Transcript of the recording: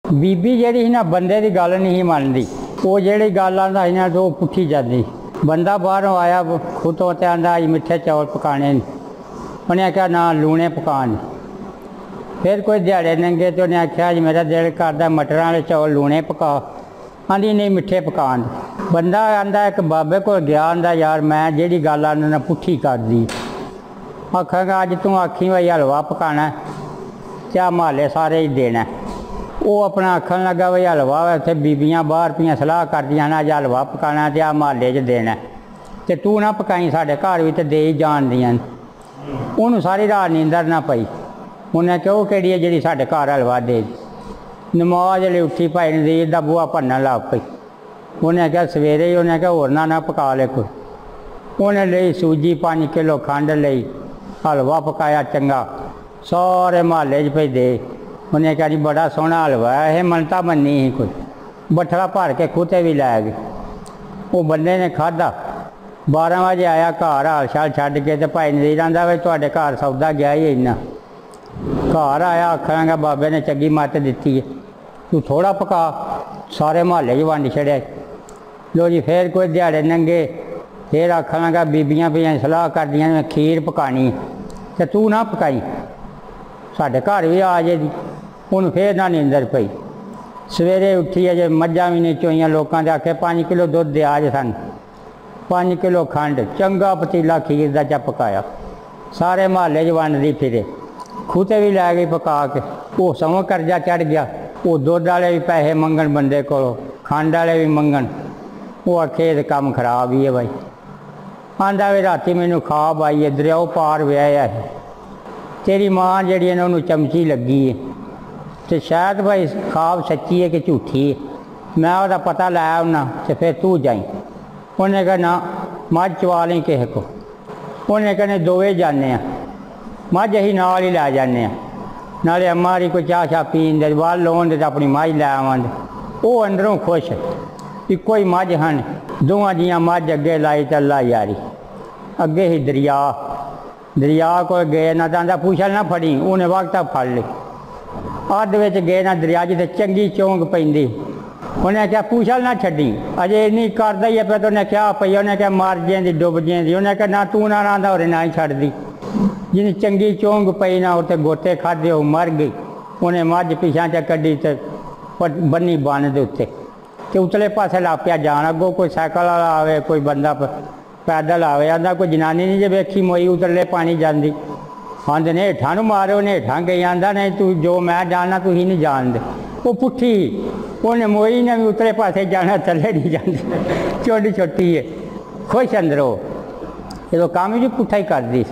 बीबी जी ना बंदे की गल नहीं मनती, वो जी गल आंदा ना तो पुठी जाती। बंदा बाहरों आया खुद तो आंदा अज मिठे चौल पकाने, उन्हें आख्या ना लूने पकाने। फिर कोई दिहाड़े नंगे तो उन्हें आख्या अज मेरा दिल करदा मटरां वाले चौल लूने पका, आंदी नहीं मिठे पकान। बंदा आंदा एक बाबे को गया, आंदा यार मैं जी गल आना पुठी कर दी, आखागा अज तू आखी भाई हलवा पकाना क्या महल्ले सारे ही देना। वो अपना आखन लगा भाई हलवा उत्थे बीबियां बाहर पियां सलाह करदियां ना अज हलवा पकाना तो आ महल्ले च देना, तो तू ना पकाई साढ़े घर भी तो दे ही जान दियां। उन्होंने सारी रात नींदर ना पई, उन्हें क्या वो केड़ी है जी साढ़े घर हलवा दे। नमाज ले उठी भाई नज़ीर दा बूहा भरन लग पई। उन्हें क्या सवेरे ही उन्हें क्या होर ना पका ले कोई। उन्हें ली सूजी 5 किलो खंड लई, हलवा पकाया चंगा, सारे महल्ले च पे दे। उन्हें क्या जी बड़ा सोहना हलवा है, मनता मन्नी ही कोई, बठड़ा भर के खूते भी लै गए। वो बंदे ने खाधा, 12 बजे आया घर हाल शाल छड्ड के, तो भाई नज़ीर आंदा भाई तुहाडे घर सौदा गया ही इन्ना। घर आया आखांगा बाबे ने चंगी मत दी है, तू थोड़ा पका, सारे महल्ले च वंड छड़िया। लो जी फिर कोई दिहाड़े नंगे, फिर आखन लगा बीबियां पियां सलाह करदियां खीर पकानी, तो तू ना पकाई साढ़े घर भी आ जाएगी। हूँ फिर ना नींदर पई। सवेरे उठी अजे मझां भी नहीं चोईयां, लोगों के आखे 5 किलो दुध दिया जे सन, 5 किलो खंड, चंगा पतीला खीर का चा पकाया, सारे महल्ले च वंडदी फिरे। खूते भी लै गई पका के। वो सगों करजा चढ़ गया, वो दुध वाले भी पैसे मंगन बंदे को, खंड वाले भी मंगन। वो आखे तो काम खराब ही है भाई। आंदा भी राती मैनू खाब आई है, दरियाओ पार व्याया है, तेरी माँ जी उन्होंने चमची लगी है, तो शायद भाई खाब सच्ची है कि झूठी है, मैं वह पता लाया उन्ना, तो फिर तू जाई। उन्हें कहना मझ चवा लें किसी को, उन्हें कहने दोवे जाने, मझ असी नाल ही लै जाने, नाले अम्मा हरी कोई चाह शाह पीन दे वाल लाउन दे, अपनी मझ लै आवांगे। वो अंदरों खुश, इक्को ही मझ हन, दोवां जियां मझ अगे लाई चला यारी। अगे ही दरिया, दरिया को गए ना तो आंदा पूछल ना फड़ी, उन्हें वक्त फड़ ली। अध विच गए ना दरिया जिते चंगी चौंक पैंदी, उन्हें क्या पूछल ना छड्डी, अजे इन्नी करदा ही है पे, तो उन्हें क्या पई, उन्हें क्या मर जेंदी डुब जेंदी, उन्हें क्या ना तू ना आंदा होरे ना ही छड्डदी। जिन्नी चंगी चौंक पई ना उत्ते गोते खाधे वो मर गई। उन्हें मझ पिछां च कड्डी ते बन्नी बन दे उत्ते, तो उतले पासे लग पिया जान। अगों कोई सैकल वाला आवे, कोई बंदा पैदल आवे, आंदा कोई जनानी नहीं जे वेखी मोई उतरले पानी जाती, आंदे ने हेठां नूं मारो, ने हेठां गई, आंदा नहीं तू जो मैं जानना तुसीं नहीं जानदे। वो पुट्ठी, उन्हें मोई ने भी उतले पासे जाना, थल्ले नहीं जाती, छोटी छोटी है, खुश अंदरों, जो काम ही पुट्ठा ही करती।